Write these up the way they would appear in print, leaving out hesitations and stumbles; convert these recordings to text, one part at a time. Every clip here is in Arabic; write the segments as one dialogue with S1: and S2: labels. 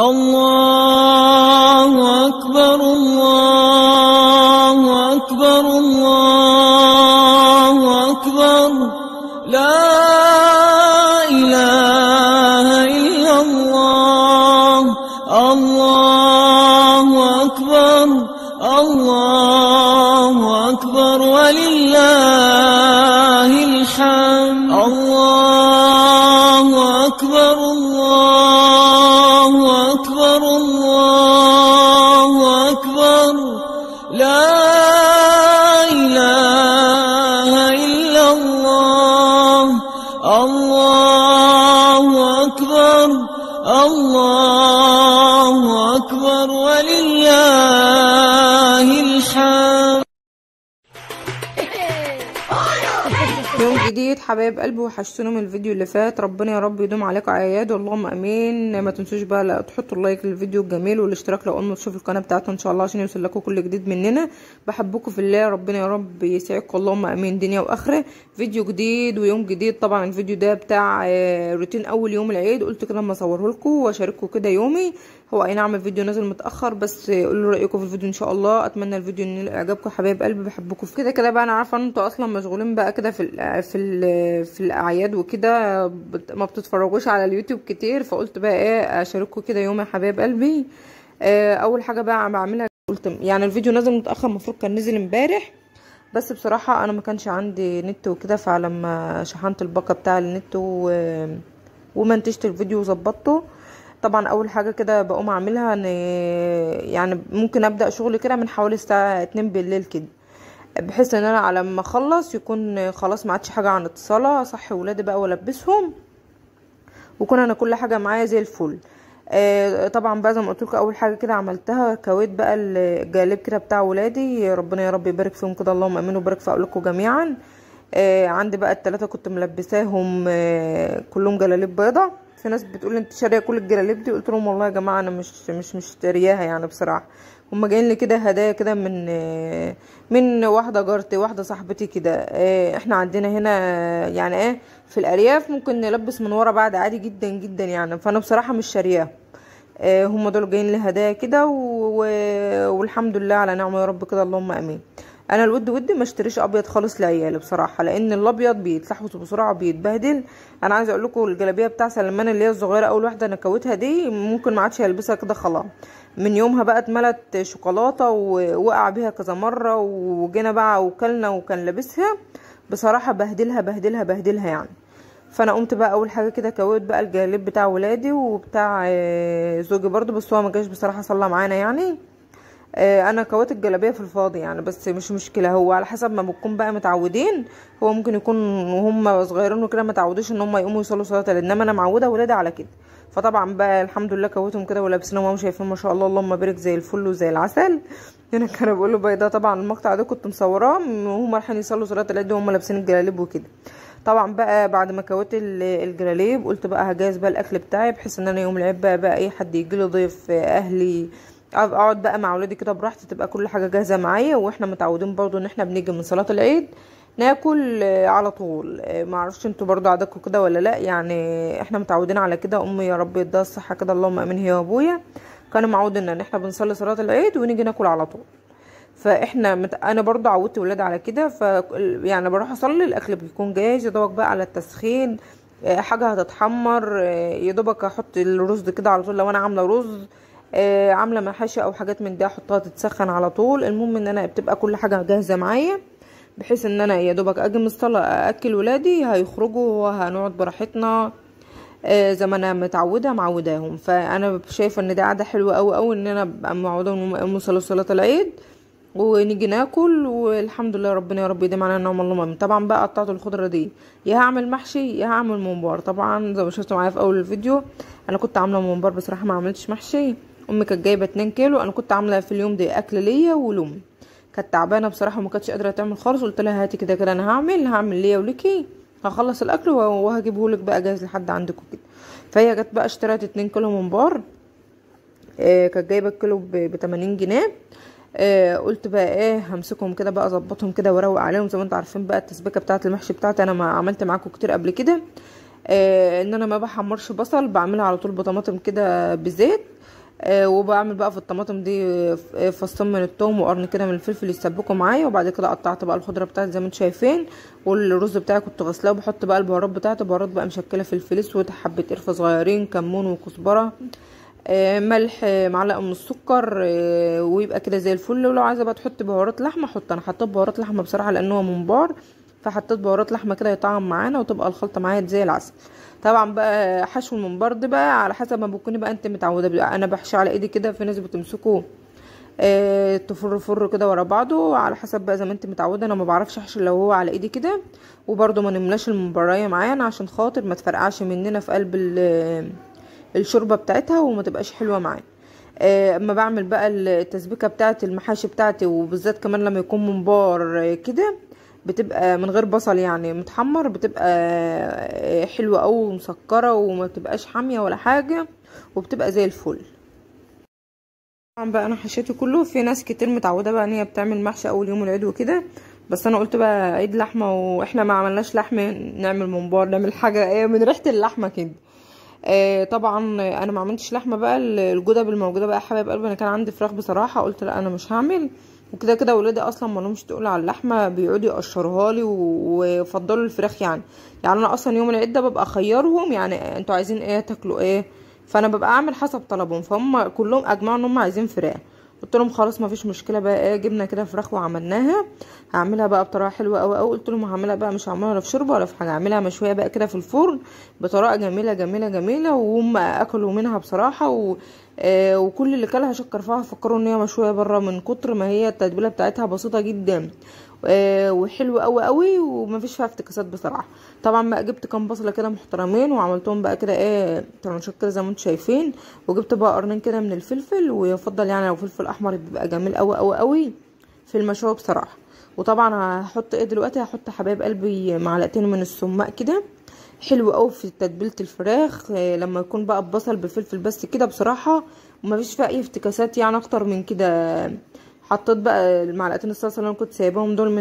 S1: الله أكبر الله أكبر الله أكبر لا إله إلا الله الله أكبر الله أكبر ولله الحمد الله أكبر الله أكبر الله أكبر لا إله إلا الله الله أكبر الله أكبر ولله الحمد.
S2: يوم جديد حبايب قلبي، وحشتوني من الفيديو اللي فات. ربنا يا رب يدوم عليكم اعياد اللهم امين. ما تنسوش بقى لا تحطوا اللايك للفيديو الجميل والاشتراك لو اول ما تشوفوا القناه بتاعتنا ان شاء الله، عشان يوصل لكم كل جديد مننا. بحبكم في الله، ربنا يا رب يسعدكم اللهم امين دنيا واخره. فيديو جديد ويوم جديد. طبعا الفيديو ده بتاع روتين اول يوم العيد، قلت كده اما اصوره لكم واشارككم كده يومي. هو اي نعم الفيديو نازل متاخر، بس قولوا رايكم في الفيديو ان شاء الله. اتمنى الفيديو ان يعجبكم حبايب قلبي، بحبكم في كده بقى. انا عارفه ان انتوا اصلا مشغولين بقى كده في الاعياد وكده، ما بتتفرجوش على اليوتيوب كتير، فقلت بقى ايه اشارككم كده يوم يا حبايب قلبي. اول حاجه بقى بعملها، قلت يعني الفيديو نازل متاخر، المفروض كان نزل امبارح، بس بصراحه انا ما كانش عندي نت وكده، فلما شحنت الباقه بتاع النت ومنتجت الفيديو وظبطته. طبعا اول حاجه كده بقوم اعملها ان يعني ممكن ابدا شغلي كده من حوالي الساعه 2 بالليل كده، بحيث ان انا على ما اخلص يكون خلاص ما عادش حاجه عن الصلاه، صحي ولادي بقى والبسهم، وكون انا كل حاجه معايا زي الفل. طبعا بقى زي ما قلت لكم اول حاجه كده عملتها كويت بقى الجلاب كده بتاع ولادي، ربنا يا رب يبارك فيهم كده اللهم امين، ويبارك في اولادكم جميعا. عندي بقى الثلاثه كنت ملبساهم كلهم جلاليب بيضه. في ناس بتقول انت شاريه كل الجلاليب دي، قلت لهم والله يا جماعه انا مش مشترياها يعني بصراحه، هما جايين لي كده هدايا كده من واحده جارتي واحده صاحبتي كده. احنا عندنا هنا يعني ايه في الارياف ممكن نلبس من ورا بعض عادي جدا جدا يعني، فانا بصراحه مش شارياها. هما دول جايين لي هدايا كده والحمد لله على نعمه يا رب كده اللهم امين. انا ودي ما اشتريش ابيض خالص لعيالي بصراحه، لان الابيض بيتلحوظ بسرعه وبيتبهدل. انا عايزه اقول لكم الجلابيه بتاع سلمان اللي هي الصغيره اول واحده انا كويتها دي ممكن ما عادش هيلبسها كده خلاص، من يومها بقى اتملت شوكولاته ووقع بيها كذا مره، وجينا بقى وكلنا وكان لابسها بصراحه بهدلها يعني. فانا قمت بقى اول حاجه كده كويت بقى الجلاب بتاع ولادي وبتاع زوجي برضو، بس هو ما جاش بصراحه صلى معانا يعني. انا كويت الجلابيه في الفاضي يعني، بس مش مشكله، هو على حسب ما بنكون بقى متعودين. هو ممكن يكون وهم صغيرين وكده ما تعودوش ان هم يقوموا يصلوا صلاه العيد، انما انا معوده ولادي على كده. فطبعا بقى الحمد لله كويتهم كده ولابسينهم وهم شايفين ما شاء الله اللهم بارك زي الفل وزي العسل. هنا كانوا بيقولوا بيضاء، طبعا المقطع ده كنت مصوراه وهم رايحين يصلوا صلاه العيد وهم لابسين الجلاليب وكده. طبعا بقى بعد ما كويت الجلاليب قلت بقى هجهز بقى الاكل بتاعي، بحيث ان انا يوم العيد بقى اي حد يجي له ضيف اهلي اقعد بقى مع ولادي كده براحتي، تبقى كل حاجه جاهزه معايا. واحنا متعودين برضو ان احنا بنيجي من صلاه العيد ناكل على طول. ما اعرفش انتوا برضو عاداتكم كده ولا لا، يعني احنا متعودين على كده. امي يا رب يديها الصحه كده اللهم امين هي وابويا كانوا معودين ان احنا بنصلي صلاه العيد ونيجي ناكل على طول. فاحنا انا برضو عودت ولادي على كده، يعني بروح اصلي الاكل بيكون جاهز، يدوبك بقى على التسخين حاجه هتتحمر، يدوبك احط الرز كده على طول لو انا عامله رز، عامله محاشي او حاجات من دي احطها تتسخن على طول. المهم ان انا بتبقى كل حاجه جاهزه معايا، بحيث ان انا يا دوبك اجي من الصلاه اكل ولادي هيخرجوا وهنقعد براحتنا زي ما انا معوداهم. فانا شايفه ان دي عاده حلوه قوي ان انا ابقى معوده من صلاه العيد ونيجي ناكل، والحمد لله ربنا يا رب يديم علينا نعم اللهم امين. طبعا بقى قطعت الخضره دي، يا هعمل محشي يا هعمل ممبار. طبعا زي ما شفتوا معايا في اول الفيديو انا كنت عامله ممبار بصراحه، ما عملتش محشي. امي كانت جايبه 2 كيلو، انا كنت عامله في اليوم ده اكل ليا ولامي، كانت تعبانه بصراحه وما كانتش قادره تعمل خالص. قلت لها هاتي كده انا هعمل ليا وليكي، هخلص الاكل وهجيبه لك بقى جاهز لحد عندكم كده. فهي جت بقى اشترت 2 كيلو ممبار، كانت جايبه الكيلو ب 80 جنيه. قلت بقى ايه همسكهم كده بقى اظبطهم كده واروق عليهم. زي ما انتم عارفين بقى التسبيكه بتاعه المحشي بتاعتي انا ما عملت معاكم كتير قبل كده، ان انا ما بحمرش بصل، بعملها على طول بطماطم كده بزيت وبعمل بقى في الطماطم دي فصين من الثوم وقرن كده من الفلفل يسبكوا معايا. وبعد كده قطعت بقى الخضره بتاعتي زي ما انتم شايفين، والرز بتاعي كنت غسلاه، وبحط بقى البهارات بتاعتي، بهارات بقى مشكله، فلفل اسود، حبه قرفه صغيرين، كمون وكزبره، ملح، معلقه من السكر، ويبقى كده زي الفل. ولو عايزه بقى تحط بهارات لحمه حط، انا حطيت بهارات لحمه بصراحه لانه هو ممبار، فحطيت بهارات لحمه كده يطعم معانا وتبقى الخلطه معايا زي العسل. طبعا بقى حشو الممبار ده بقى على حسب ما بتكوني بقى انت متعوده بقى. انا بحشي على ايدي كده، في ناس بتمسكه تفر كده ورا بعضه على حسب بقى زي ما انت متعوده. انا ما بعرفش احشي لو هو على ايدي كده. وبرده ما نملاش الممبرايه معانا عشان خاطر ما تفرقعش مننا في قلب الشوربه بتاعتها وما تبقاش حلوه معانا. اما بعمل بقى التسبيكه بتاعه المحاشي بتاعتي، وبالذات كمان لما يكون ممبار كده بتبقى من غير بصل يعني متحمر، بتبقى حلوه او مسكره وما بتبقاش حاميه ولا حاجه، وبتبقى زي الفل. طبعا بقى انا حشيته كله. في ناس كتير متعوده بقى ان هي بتعمل محشي اول يوم العيد وكده، بس انا قلت بقى عيد لحمه واحنا ما عملناش لحمه، نعمل ممبار، نعمل حاجه من ريحه اللحمه كده. طبعا انا ما عملتش لحمه بقى. الجدب الموجوده بقى حبايب قلبي، انا كان عندي فراخ بصراحه، قلت لا انا مش هعمل. وكده كده ولادي اصلا ما لهمش تقول على اللحمه، بيقعدوا يقشروها لي ويفضلوا الفراخ يعني انا اصلا يوم العيد ده ببقى اخيرهم، يعني انتوا عايزين ايه تاكلوا ايه، فانا ببقى اعمل حسب طلبهم، فهم كلهم اجمعوا ان هم عايزين فراخ. قلت لهم خلاص ما فيش مشكله بقى، جبنا كده فراخ وعملناها. هعملها بقى بطريقه حلوه قوي قوي. قلت لهم هعملها بقى مش هعملها لا في شوربه ولا في حاجه، هعملها مشويه بقى كده في الفرن بطريقه جميله جميله جميله. وهم اكلوا منها بصراحه وكل اللي كلها شكر فيها، فكروا ان هي مشويه بره من كتر ما هي التتبيله بتاعتها بسيطه جدا وحلوه قوي قوي ومفيش فيها افتكاسات بصراحه. طبعا بقى جبت كام بصله كده محترمين وعملتهم بقى كده طرنشات كده زي ما انتم شايفين، وجبت بقى قرنين كده من الفلفل، ويفضل يعني لو فلفل احمر بيبقى جميل قوي قوي قوي في المشوي بصراحه. وطبعا هحط دلوقتي، هحط حبايب قلبي معلقتين من السماق كده، حلو قوي في تتبيله الفراخ لما يكون بقى البصل بالفلفل بس كده بصراحه، ومفيش فيها اي افتكاسات يعني اكتر من كده. حطيت بقى المعلقتين الصلصه اللي انا كنت سايباهم دول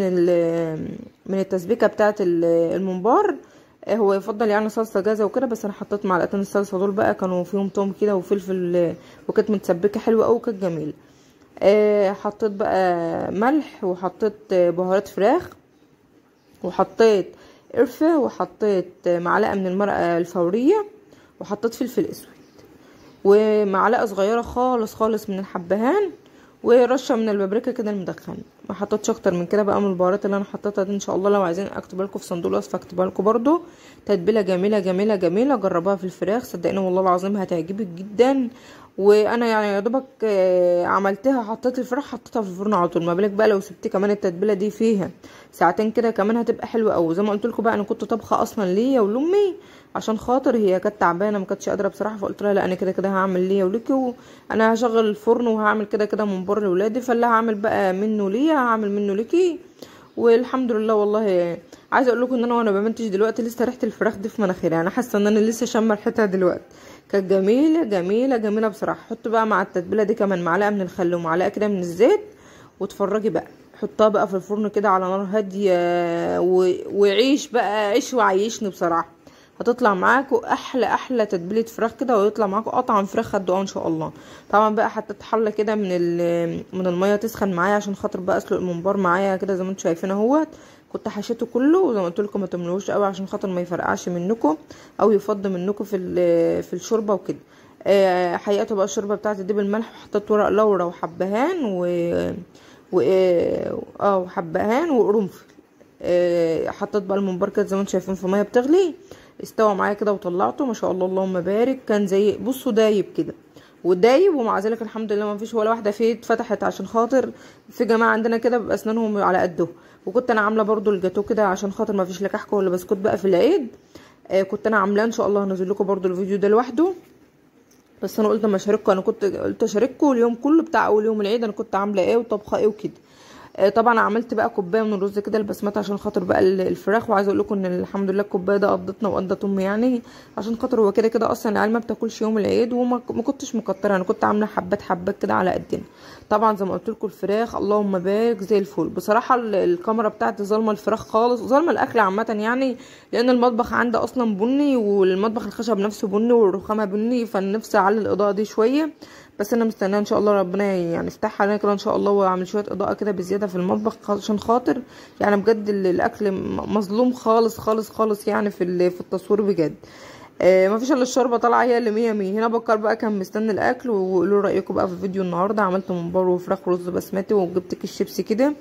S2: من التسبيكه بتاعه الممبار. هو يفضل يعني صلصه جاهزه وكده، بس انا حطيت معلقتين الصلصه دول بقى كانوا فيهم توم كده وفلفل، وكانت متسبكه حلوه قوي وكانت جميله. حطيت بقى ملح، وحطيت بهارات فراخ، وحطيت قرفه، وحطيت معلقه من المرقه الفوريه، وحطيت فلفل اسود، ومعلقه صغيره خالص خالص من الحبهان، ورشه من البابريكا كده المدخنه. ما حطيتش اكتر من كده بقى من البهارات اللي انا حطيتها دي. ان شاء الله لو عايزين اكتب لكم في صندوق الوصف اكتبها لكم برده. تتبيله جميله جميله جميله، جربوها في الفراخ صدقيني والله العظيم هتعجبك جدا. وانا يعني يا دوبك عملتها، حطيت الفراخ حطيتها في الفرن على طول. ما بالك بقى لو سبت كمان التتبيله دي فيها ساعتين كده كمان هتبقى حلوه قوي. زي ما قلت لكم بقى انا كنت طبخه اصلا ليا ولامي عشان خاطر هي كانت تعبانه ما كانتش قادره بصراحه، فقلت لها لا انا كده كده هعمل ليا وليكي، وانا هشغل الفرن وهعمل كده كده ممبار لاولادي، فاللي هعمل بقى منه ليا هعمل منه ليكي. والحمد لله والله عايزه اقول لكم ان انا وانا بمنتج دلوقتي لسه ريحه الفراخ دي في مناخيري، انا حاسه ان انا لسه شامه ريحتها دلوقتي. كانت جميله جميله جميله بصراحه. حط بقى مع التتبيله دي كمان معلقه من الخل ومعلقه كده من الزيت، وتفرجي بقى حطها بقى في الفرن كده على نار هاديه وعيش بقى، عيش وعيشني بصراحه. هتطلع معاكوا احلى تتبيله فراخ كده، ويطلع معاكوا اطعم فراخ هتدوقوها ان شاء الله. طبعا بقى حطيت حله كده من الميه تسخن معايا عشان خاطر بقى اسلق الممبار معايا كده زي ما انتم شايفين اهوت. كنت حشيته كله، وزي ما قلت لكم ما تملوش قوي عشان خاطر ما يفرقعش منكم او يفض منكم في الشوربه وكده. حقيقته بقى الشوربه بتاعتي دي بالملح، وحطيت ورق لورا وحبهان وحبهان وقرنفل. حطيت بقى الممبار كده زي ما انتم شايفين في ميه بتغلي، استوى معايا كده وطلعته ما شاء الله اللهم بارك. كان زي بصوا دايب كده ودايب، ومع ذلك الحمد لله ما فيش ولا واحده فيه اتفتحت عشان خاطر في جماعه عندنا كده بيبقى اسنانهم على قدهم. وكنت انا عامله برضو الجاتو كده عشان خاطر ما فيش لا كحك ولا بسكوت بقى في العيد. كنت انا عاملاه ان شاء الله هنزل لكم برضو الفيديو ده لوحده، بس انا قلت ما اشارككم. انا كنت قلت اشارككم اليوم كله بتاع اول يوم العيد انا كنت عامله ايه وطبخه ايه وكده. طبعا عملت بقى كوبايه من الرز كده البسمات عشان خاطر بقى الفراخ. وعايزه اقول لكم ان الحمد لله الكوبايه ده قضتنا وقضت امي يعني، عشان خاطر هو كده كده اصلا العيال ما بتاكلش يوم العيد، وما كنتش مكتره، انا كنت عامله حبات حبات كده على قدنا. طبعا زي ما قلت لكم الفراخ اللهم بارك زي الفل بصراحه. الكاميرا بتاعتي ظالمه الفراخ خالص، ظالمه الاكل عامه يعني، لان المطبخ عندي اصلا بني، والمطبخ الخشب نفسه بني، والرخامه بني، فالنفس على الاضاءه دي شويه. بس انا مستنيه ان شاء الله ربنا يعني يفتحها علينا كده ان شاء الله، واعمل شويه اضاءه كده بزياده في المطبخ عشان خاطر يعني بجد الاكل مظلوم خالص خالص خالص يعني في التصوير بجد. مفيش الا الشوربه طالعه هي اللي مية مية. هنا بكر بقى كان مستني الاكل، وقولوا رايكم بقى في الفيديو النهارده. عملت ممبار وفراخ ورز بسمتي، وجبت كيس شيبسي كده